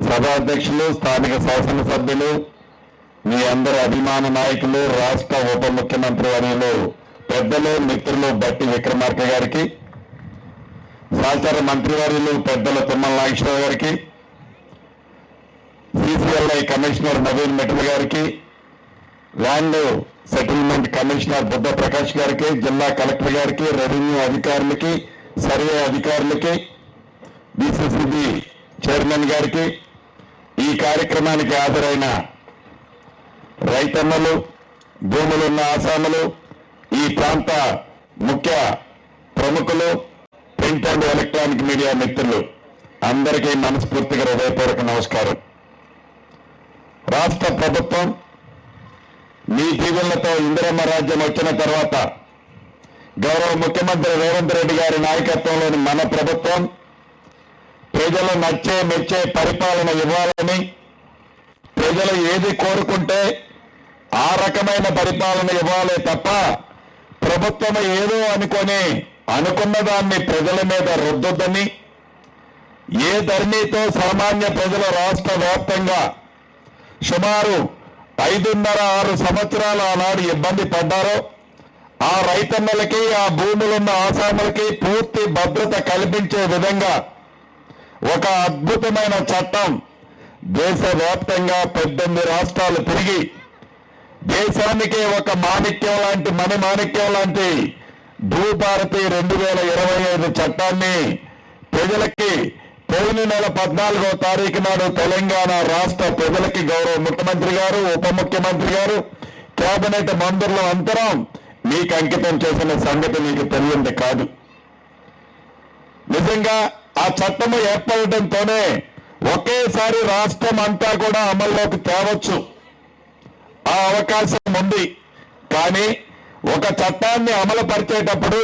సభాధ్యక్షులు, స్థానిక శాసనసభ్యులు, మీ అందరి అభిమాన నాయకులు, రాష్ట్ర ఉప ముఖ్యమంత్రి వర్యులు పెద్దలు, మిత్రులు బట్టి విక్రమార్క గారికి, సహచార మంత్రివర్యులు పెద్దలు తుమ్మల నాగేశ్వరరావు గారికి, సిసిఎల్ఐ కమిషనర్ నవీన్ మిట్టల్ గారికి, land settlement commissioner Buddha Prakash గారికి, జిల్లా కలెక్టర్ గారికి, రెవెన్యూ అధికారులకి, సర్వే అధికారులకి, బీసీసీబీ చైర్మన్ గారికి, ఈ కార్యక్రమానికి హాజరైన రైతన్నలు, భూములున్న ఆసాములు, ఈ ప్రాంత ముఖ్య ప్రముఖులు, ప్రింట్ అండ్ ఎలక్ట్రానిక్ మీడియా మిత్రులు అందరికీ మనస్ఫూర్తిగా హృదయపూర్వక నమస్కారం. రాష్ట్ర ప్రభుత్వం మీ దీవెనలతో ఇందిరమ్మ రాజ్యం వచ్చిన తర్వాత గౌరవ ముఖ్యమంత్రి రేవంత్ రెడ్డి గారి నాయకత్వంలోని మన ప్రభుత్వం ప్రజలు నచ్చే మెచ్చే పరిపాలన ఇవ్వాలని, ప్రజలు ఏది కోరుకుంటే ఆ రకమైన పరిపాలన ఇవ్వాలే తప్ప ప్రభుత్వం ఏదో అనుకున్న దాన్ని ప్రజల మీద రుద్దొద్దని, ఏ ధరణితో సామాన్య ప్రజలు రాష్ట్ర వ్యాప్తంగా సుమారు 5.5-6 సంవత్సరాలు ఆనాడు ఇబ్బంది పడ్డారో ఆ రైతన్నలకి, ఆ భూములున్న ఆసాములకి పూర్తి భద్రత కల్పించే విధంగా ఒక అద్భుతమైన చట్టం దేశవ్యాప్తంగా 18 రాష్ట్రాలు తిరిగి దేశానికే ఒక మాణిక్యం లాంటి మణిమాణిక్యం లాంటి భూభారతి 2025 చట్టాన్ని ప్రజలకి పోయిన నెల 14వ తారీఖు నాడు తెలంగాణ రాష్ట్ర ప్రజలకి గౌరవ ముఖ్యమంత్రి గారు, ఉప ముఖ్యమంత్రి గారు, కేబినెట్ మంత్రులు అంతరం మీకు అంకితం చేసిన సంగతి మీకు తెలియంది కాదు. నిజంగా ఆ చట్టము ఏర్పడటంతోనే ఒకేసారి రాష్ట్రం అంతా కూడా అమల్లోకి తేవచ్చు, ఆ అవకాశం ఉంది. కానీ ఒక చట్టాన్ని అమలు పరిచేటప్పుడు,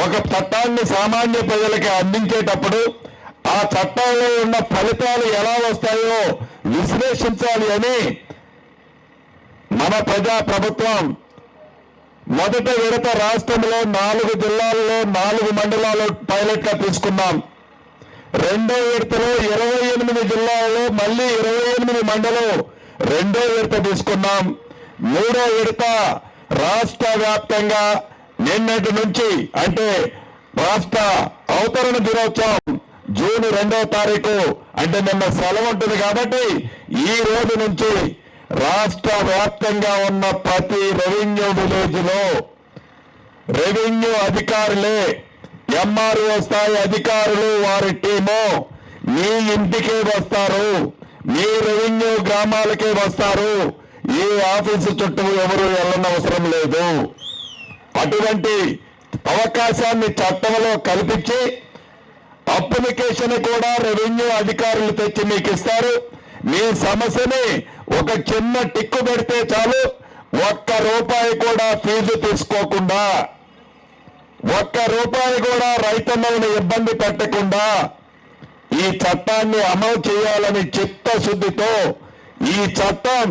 ఒక చట్టాన్ని సామాన్య ప్రజలకి అందించేటప్పుడు ఆ చట్టంలో ఉన్న ఫలితాలు ఎలా వస్తాయో విశ్లేషించాలి అని మన ప్రజా ప్రభుత్వం మొదట విడత రాష్ట్రంలో 4 జిల్లాల్లో 4 మండలాలు పైలట్ గా తీసుకున్నాం. రెండో విడతలో 28 జిల్లాల్లో మళ్ళీ 28 మండలం రెండో విడత తీసుకున్నాం. మూడో విడత రాష్ట్ర వ్యాప్తంగా నిన్నటి నుంచి, అంటే రాష్ట్ర అవతరణ దినోత్సవం జూన్ 2వ తారీఖు, అంటే నిన్న సెలవు ఉంటుంది కాబట్టి ఈ రోజు నుంచి రాష్ట్ర వ్యాప్తంగా ఉన్న ప్రతి రెవెన్యూ విలేజ్ లో రెవెన్యూ అధికారులే, ఎంఆర్ఓ స్థాయి అధికారులు వారి టీము మీ ఇంటికే వస్తారు, మీ రెవెన్యూ గ్రామాలకే వస్తారు. ఏ ఆఫీసు చుట్టూ ఎవరు వెళ్ళనవసరం లేదు. అటువంటి అవకాశాన్ని చట్టంలో కల్పించి అప్లికేషన్ కూడా రెవెన్యూ అధికారులు తెచ్చి మీకు ఇస్తారు. మీ సమస్యని ఒక చిన్న టిక్కు పెడితే చాలు, ₹1 కూడా ఫీజు తీసుకోకుండా, ₹1 కూడా రైతన్నలను ఇబ్బంది పెట్టకుండా ఈ చట్టాన్ని అమలు చేయాలని చిత్తశుద్ధితో ఈ చట్టం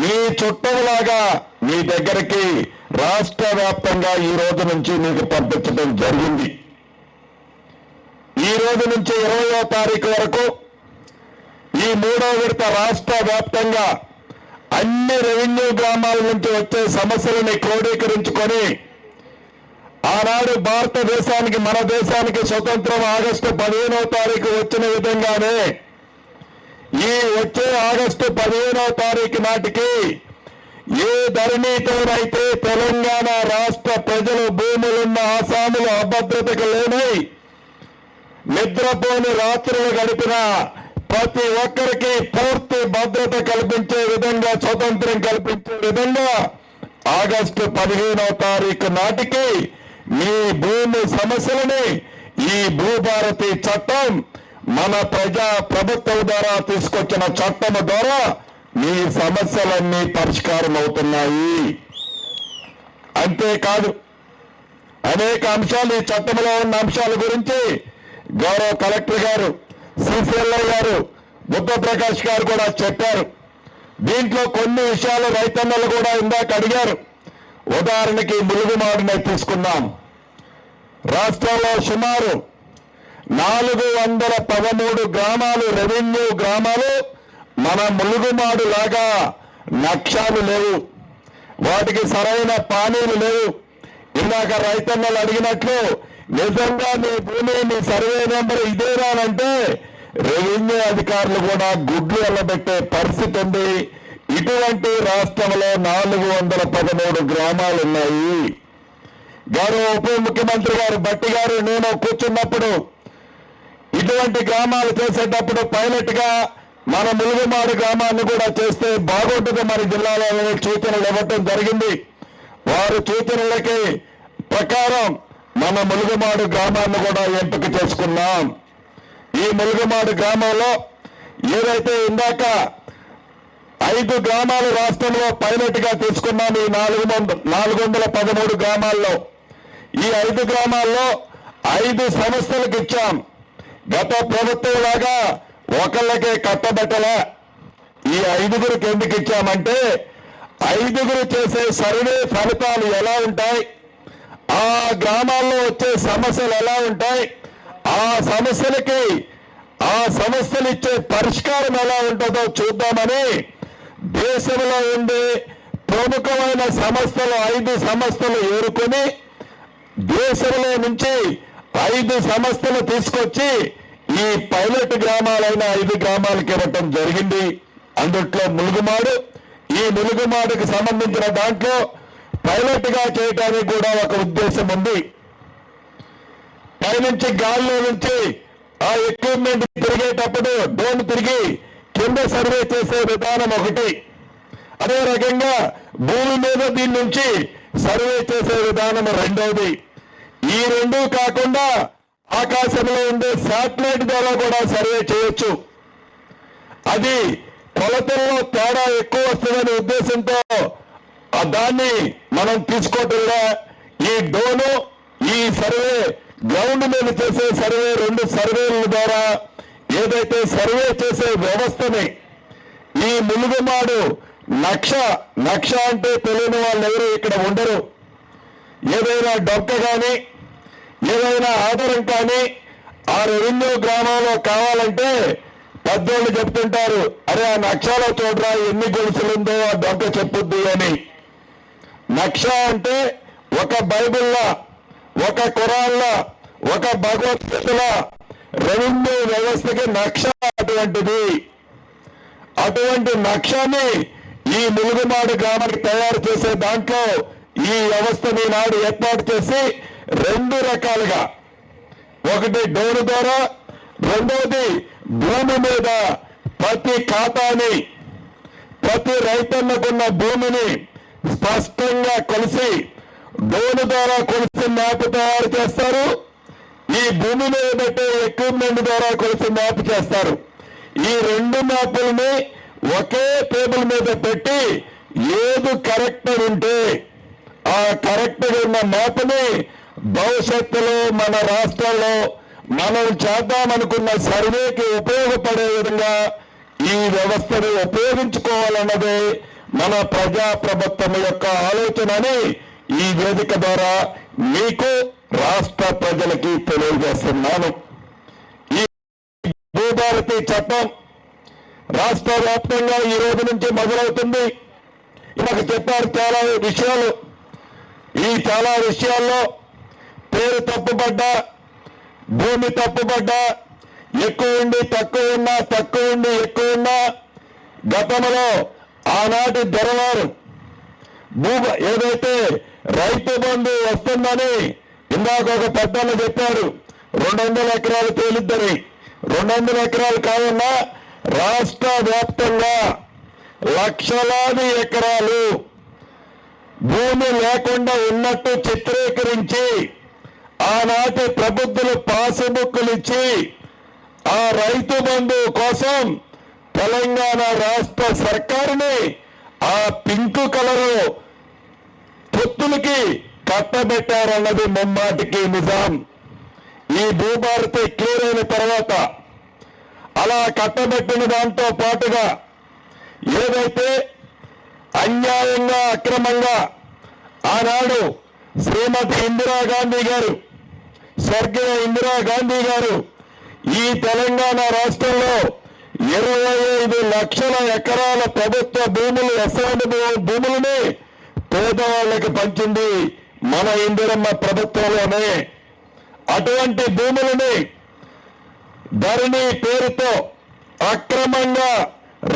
మీ చుట్టంలాగా మీ దగ్గరికి రాష్ట్ర వ్యాప్తంగా ఈ రోజు నుంచి మీకు పంపించడం జరిగింది. ఈ రోజు నుంచి 20వ తారీఖు వరకు ఈ 3వ విడత రాష్ట్ర వ్యాప్తంగా అన్ని రెవెన్యూ గ్రామాల నుంచి వచ్చే సమస్యలని క్రోడీకరించుకొని, ఆనాడు భారతదేశానికి, మన దేశానికి స్వతంత్రం ఆగస్టు 15వ తారీఖు వచ్చిన విధంగానే ఈ వచ్చే ఆగస్టు 15వ తారీఖు నాటికి ఏ ధరణితోనైతే తెలంగాణ రాష్ట్ర ప్రజలు, భూములున్న ఆసాములు అభద్రతకు లోనై నిద్రపోని రాత్రులు గడిపిన ప్రతి ఒక్కరికి పూర్తి భద్రత కల్పించే విధంగా, స్వతంత్రం కల్పించే విధంగా ఆగస్టు 15వ తారీఖు నాటికి మీ భూమి సమస్యలని ఈ భూభారతి చట్టం, మన ప్రజా ప్రభుత్వం ద్వారా తీసుకొచ్చిన చట్టం ద్వారా మీ సమస్యలన్నీ పరిష్కారం అవుతున్నాయి. అంతేకాదు అనేక అంశాలు, ఈ చట్టంలో ఉన్న అంశాల గురించి గౌరవ కలెక్టర్ గారు, సిసిఎల్ఐ గారు, బుద్ధ ప్రకాష్ గారు కూడా చెప్పారు. దీంట్లో కొన్ని విషయాలు రైతన్నలు కూడా ఇందాక అడిగారు. ఉదాహరణకి ములుగుమాడునే తీసుకున్నాం. రాష్ట్రంలో సుమారు 413 గ్రామాలు రెవెన్యూ గ్రామాలు మన ములుగుమాడు లాగా నక్షాలు లేవు, వాటికి సరైన పానీలు లేవు. ఇందాక రైతన్నలు అడిగినట్లు నిజంగా నీ భూమి నీ సర్వే నెంబర్ ఇదేనానంటే రెవెన్యూ అధికారులు కూడా గుడ్లు వెళ్ళబెట్టే పరిస్థితి ఉంది. ఇటువంటి రాష్ట్రంలో 413 గ్రామాలు ఉన్నాయి. గౌరవ ఉప ముఖ్యమంత్రి గారు బట్టి గారు నేను కూర్చున్నప్పుడు ఇటువంటి గ్రామాలు చేసేటప్పుడు పైలట్ గా మన ములుగుమాడు గ్రామాన్ని కూడా చేస్తే బాగుంటుంది మన జిల్లాలో సూచనలు ఇవ్వటం జరిగింది. వారు సూచనలకి ప్రకారం మన ములుగుమాడు గ్రామాన్ని కూడా ఎంపిక చేసుకున్నాం. ఈ ములుగుమాడు గ్రామంలో ఏదైతే ఇందాక 5 గ్రామాలు రాష్ట్రంలో పైలట్ గా తీసుకున్నాం. ఈ 413 గ్రామాల్లో ఈ 5 గ్రామాల్లో 5 సంస్థలకు ఇచ్చాం. గత ప్రభుత్వం లాగా ఒకళ్ళకే కట్టబెట్టలే. ఈ 5గురికి ఎందుకు ఇచ్చామంటే 5గురు చేసే సర్వే ఫలితాలు ఎలా ఉంటాయి, ఆ గ్రామాల్లో వచ్చే సమస్యలు ఎలా ఉంటాయి, ఆ సమస్యలు ఇచ్చే పరిష్కారం ఎలా ఉంటుందో చూద్దామని దేశంలో ఉండే ప్రముఖమైన సంస్థలు 5 సంస్థలు ఏరుకొని దేశంలో నుంచి 5 సంస్థలు తీసుకొచ్చి ఈ పైలట్ గ్రామాలైన 5 గ్రామాలకు ఇవ్వటం జరిగింది. అందుట్లో ములుగుమాడు, ఈ ములుగుమాడుకు సంబంధించిన దాంట్లో పైలట్ గా చేయడానికి కూడా ఒక ఉద్దేశం ఉంది. పైనుంచి గాల్లో నుంచి ఆ ఎక్విప్మెంట్ తిరిగేటప్పుడు డ్రోన్ తిరిగి కింద సర్వే చేసే విధానం ఒకటి, అదే రకంగా భూమి మీద దీని నుంచి సర్వే చేసే విధానం రెండవది. ఈ రెండు కాకుండా ఆకాశంలో ఉండే శాటిలైట్ ద్వారా కూడా సర్వే చేయొచ్చు. అది కొలతల్లో తేడా ఎక్కువ వస్తుందనే ఉద్దేశంతో దాన్ని మనం తీసుకోవటంలో ఈ డ్రోను ఈ సర్వే గ్రౌండ్ మీద చేసే సర్వే 2 సర్వేల ద్వారా ఏదైతే సర్వే చేసే వ్యవస్థని ఈ ములుగుమాడు నక్ష అంటే తెలియని వాళ్ళు ఎవరు ఇక్కడ ఉండరు. ఏదైనా డొక్క కానీ ఏదైనా ఆధారం కానీ ఆ రెవెన్యూ గ్రామంలో కావాలంటే పెద్దోళ్ళు చెప్తుంటారు, అరే ఆ నక్షలో చూడరా ఎన్ని గొలుసులుందో ఆ డొక్క చెప్పుద్ది అని. నక్ష అంటే ఒక బైబిల్లా, ఒక ఖురాన్లా, ఒక భగవద్గీతలా రెవెన్యూ వ్యవస్థకి నక్ష అటువంటిది. అటువంటి నక్షని ఈ ములుగుమాడు గ్రామానికి తయారు చేసే దాంట్లో ఈ వ్యవస్థని నాడు ఏర్పాటు చేసి 2 రకాలుగా, ఒకటి డ్రోన్ ద్వారా, రెండవది భూమి మీద ప్రతి ఖాతాని ప్రతి రైతన్నకున్న భూమిని స్పష్టంగా కొలిసి డ్రోన్ ద్వారా కొలిసి మ్యాప్ తయారు చేస్తారు. ఈ భూమి మీద పెట్టే ఎక్విప్మెంట్ ద్వారా కొలిసి మ్యాప్ చేస్తారు. ఈ 2 మ్యాపుల్ని ఒకే టేబుల్ మీద పెట్టి ఏది కరెక్ట్ ఉంటే ఆ కరెక్ట్ ఉన్న మ్యాప్ని భవిష్యత్తులో మన రాష్ట్రంలో మనం చేద్దామనుకున్న సర్వేకి ఉపయోగపడే విధంగా ఈ వ్యవస్థను ఉపయోగించుకోవాలన్నదే మన ప్రజాప్రభుత్వం యొక్క ఆలోచనని ఈ వేదిక ద్వారా మీకు రాష్ట్ర ప్రజలకి తెలియజేస్తున్నాను. ఈ భూభారతి చట్టం రాష్ట్ర వ్యాప్తంగా ఈ రోజు నుంచి మొదలవుతుంది. ఇలాగ చెప్పారు చాలా విషయాలు. ఈ చాలా విషయాల్లో పేరు తప్పుపడ్డా, భూమి తప్పుపడ్డా, ఎక్కువ ఉండి తక్కువ ఉన్నా, తక్కువ ఉండి ఎక్కువ ఉన్నా, గతంలో ఆనాటి దొరవారు ఏదైతే రైతు బంధు వస్తుందని ఇందాక ఒక పెద్దలు చెప్పారు, 200 ఎకరాలు తేలిద్దని. 200 ఎకరాలు కావున్నా రాష్ట్ర వ్యాప్తంగా లక్షలాది ఎకరాలు భూమి లేకుండా ఉన్నట్టు చిత్రీకరించి ఆనాటి ప్రబుద్ధులు పాసుబుక్కులు ఇచ్చి ఆ రైతు బంధు కోసం తెలంగాణ రాష్ట్ర సర్కారుని ఆ పింక్ కలరు పొత్తులకి కట్టబెట్టారన్నది ముమ్మాటికి నిజాం. ఈ భూభారతి క్లియర్ అయిన తర్వాత అలా కట్టబెట్టిన దాంతో పాటుగా ఏదైతే అన్యాయంగా అక్రమంగా ఆనాడు శ్రీమతి ఇందిరాగాంధీ గారు, స్వర్గీయ ఇందిరాగాంధీ గారు ఈ తెలంగాణ రాష్ట్రంలో 25 లక్షల ఎకరాల ప్రభుత్వ భూములు అసైన్డ్ భూములని పేదవాళ్ళకి పంచింది మన ఇందిరమ్మ ప్రభుత్వంలోనే. అటువంటి భూములని ధరణి పేరుతో అక్రమంగా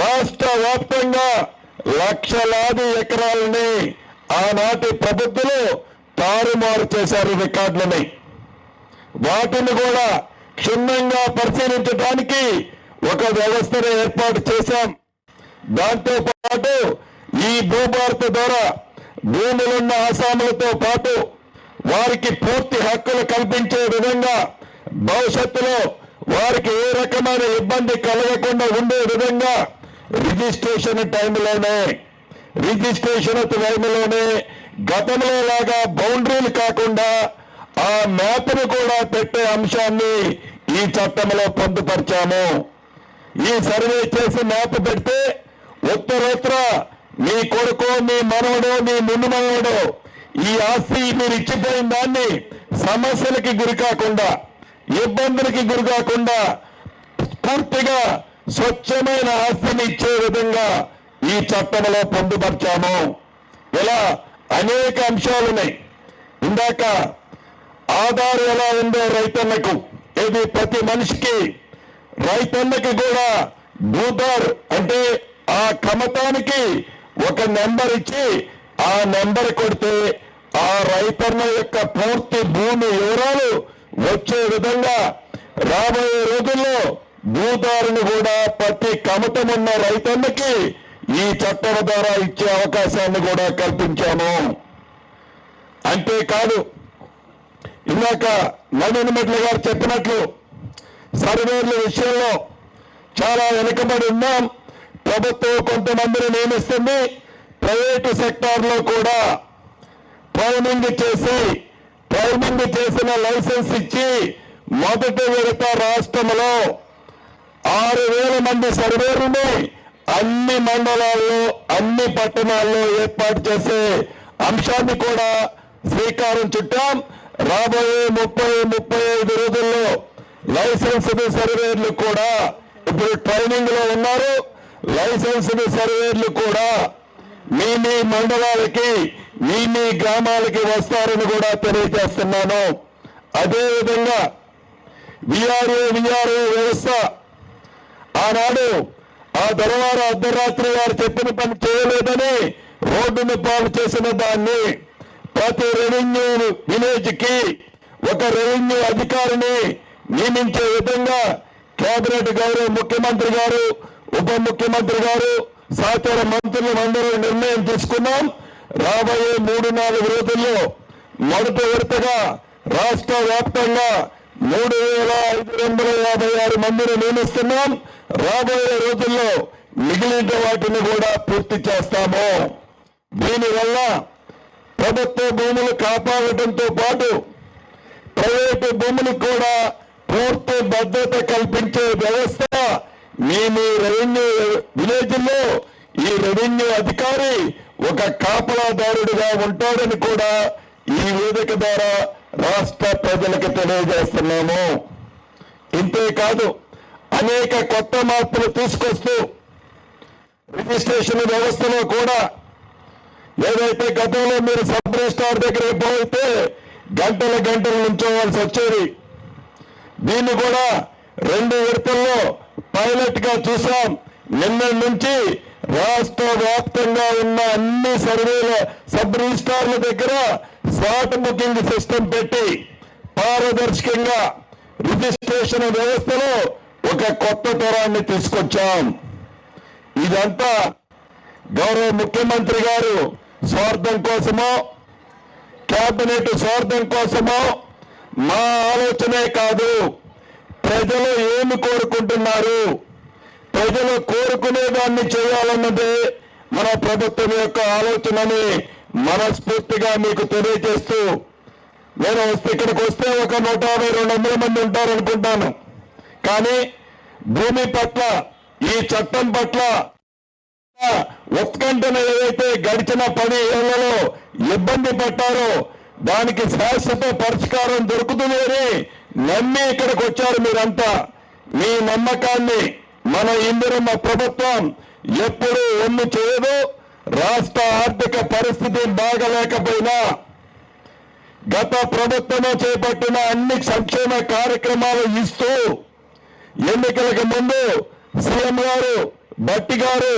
రాష్ట్ర వ్యాప్తంగా లక్షలాది ఎకరాలని ఆనాటి ప్రభుత్వాలు తారుమారు చేశారు రికార్డులని. వాటిని కూడా క్షుణ్ణంగా పరిశీలించడానికి ఒక వ్యవస్థను ఏర్పాటు చేశాం. దాంతో పాటు ఈ భూభారత ద్వారా భూములున్న ఆసాములతో పాటు వారికి పూర్తి హక్కులు కల్పించే విధంగా భవిష్యత్తులో వారికి ఏ రకమైన ఇబ్బంది కలగకుండా ఉండే విధంగా రిజిస్ట్రేషన్ టైంలోనే గతంలో లాగా బౌండరీలు కాకుండా ఆ మ్యాప్ను కూడా పెట్టే అంశాన్ని ఈ చట్టంలో పొందుపరిచాము. ఈ సర్వే చేసి మ్యాప్ పెడితే ఉత్తరోత్తర మీ కొడుకు, మీ మనవడు, మీ ముందు మనవడు ఈ ఆస్తి మీరు ఇచ్చిపోయిన దాన్ని సమస్యలకి గురి కాకుండా, ఇబ్బందులకి గురి కాకుండా పూర్తిగా స్వచ్ఛమైన ఆస్తిని ఇచ్చే విధంగా ఈ చట్టంలో పొందుపరిచాము. ఇలా అనేక అంశాలున్నాయి. ఇందాక ఆధార్ ఎలా ఉందో రైతన్నకు, ఇది ప్రతి మనిషికి రైతన్నకి కూడా భూధార్ అంటే ఆ కమతానికి ఒక నెంబర్ ఇచ్చి ఆ నెంబర్ కొడితే ఆ రైతన్న యొక్క పూర్తి భూమి వివరాలు వచ్చే విధంగా రాబోయే రోజుల్లో భూదారుని కూడా ప్రతి కమతం ఉన్న రైతన్నకి ఈ చట్టం ద్వారా ఇచ్చే అవకాశాన్ని కూడా కల్పించాము. అంతేకాదు ఇందాక నవీన్ మెట్ల గారు చెప్పినట్లు సర్వేల విషయంలో చాలా వెనుకబడి ఉన్నాం. ప్రభుత్వం కొంతమందిని నియమిస్తుంది. ప్రైవేటు సెక్టార్లో కూడా ట్రైనింగ్ చేసిన లైసెన్స్ ఇచ్చి మొదటి విడత రాష్ట్రంలో 6,000 మంది సర్వేరుని అన్ని మండలాల్లో, అన్ని పట్టణాల్లో ఏర్పాటు చేసే అంశాన్ని కూడా శ్రీకారం చుట్టాం. రాబోయే 30-35 రోజుల్లో లైసెన్స్డ్ సర్వేర్లు కూడా ఇప్పుడు ట్రైనింగ్ లో ఉన్నారు. లైసెన్స్డ్ సర్వేర్లు కూడా మీ మండలాలకి, మీ గ్రామాలకి వస్తారని కూడా తెలియజేస్తున్నాను. అదేవిధంగా విఆర్ఓ వ్యవస్థ ఆనాడు ఆ ధరవార అర్ధరాత్రి వారు చెప్పిన పని చేయలేదని రోడ్డును పాలు చేసిన దాన్ని ప్రతి రెవెన్యూ విలేజ్ కి ఒక రెవెన్యూ అధికారిని నియమించే విధంగా కేబినెట్ గౌరవ ముఖ్యమంత్రి గారు, ఉప ముఖ్యమంత్రి గారు, సహచర మంత్రులు అందరూ నిర్ణయం తీసుకున్నాం. రాబోయే 3-4 రోజుల్లో మొదటి విడతగా రాష్ట్ర వ్యాప్తంగా 3,556 మందిని నియమిస్తున్నాం. రాబోయే రోజుల్లో మిగిలిన వాటిని కూడా పూర్తి చేస్తాము. దీనివల్ల ప్రభుత్వ భూములు కాపాడటంతో పాటు ప్రైవేటు భూములకు కూడా పూర్తి భద్రత కల్పించే వ్యవస్థ మీ రెవెన్యూ విలేజ్లో ఈ రెవెన్యూ అధికారి ఒక కాపలాదారుడిగా ఉంటాడని కూడా ఈ వేదిక ద్వారా రాష్ట్ర ప్రజలకు తెలియజేస్తున్నాము. ఇంతేకాదు అనేక కొత్త మార్పులు తీసుకొస్తూ రిజిస్ట్రేషన్ వ్యవస్థలో కూడా ఏదైతే గతంలో మీరు సబ్ రిజిస్ట్రార్ దగ్గరికి పోతే గంటలు నుంచోవాల్సి వచ్చేది, దీన్ని కూడా 2 విడతల్లో పైలట్ గా చూసాం. నిన్న నుంచి రాష్ట్ర వ్యాప్తంగా ఉన్న అన్ని సర్వేల సబ్ రిజిస్ట్రార్ల దగ్గర స్పాట్ బుకింగ్ సిస్టమ్ పెట్టి పారదర్శకంగా రిజిస్ట్రేషన్ వ్యవస్థలో ఒక కొత్త తరాన్ని తీసుకొచ్చాం. ఇదంతా గౌరవ ముఖ్యమంత్రి గారు స్వార్థం కోసమో, కేబినెట్ స్వార్థం కోసమో మా ఆలోచనే కాదు. ప్రజలు ఏమి కోరుకుంటున్నారు, ప్రజలు కోరుకునే దాన్ని చేయాలన్నదే మన ప్రభుత్వం యొక్క ఆలోచనని మనస్ఫూర్తిగా మీకు తెలియజేస్తూ, నేను ఇక్కడికి వస్తే ఒక 150-200 మంది ఉంటారనుకుంటాను. కానీ భూమి పట్ల, ఈ చట్టం పట్ల ఉత్కంఠను ఏదైతే గడిచిన 10 ఏళ్లలో ఇబ్బంది పడ్డారో దానికి శాశ్వత పరిష్కారం దొరుకుతుంది అని నమ్మి ఇక్కడికి వచ్చారు మీరంతా. మీ నమ్మకాన్ని మన ఇందిరమ్మ ప్రభుత్వం ఎప్పుడూ ఒమ్ము చేయదు. రాష్ట్ర ఆర్థిక పరిస్థితి బాగలేకపోయినా గత ప్రభుత్వము చేపట్టిన అన్ని సంక్షేమ కార్యక్రమాలు ఇస్తూ ఎన్నికలకు ముందు సీఎం గారు భట్టి గారు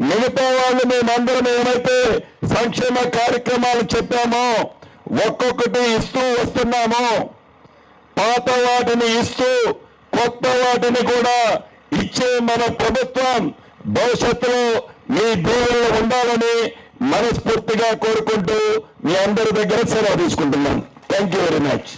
మిగతా వాళ్ళు మేమందరం ఏమైతే సంక్షేమ కార్యక్రమాలు చెప్పామో ఒక్కొక్కటి ఇస్తూ వస్తున్నాము. పాత వాటిని ఇస్తూ కొత్త వాటిని కూడా ఇచ్చే మన ప్రభుత్వం భవిష్యత్తులో మీ దీవెనలు ఉండాలని మనస్ఫూర్తిగా కోరుకుంటూ మీ అందరి దగ్గర సెలవు తీసుకుంటున్నాను. Thank you very much.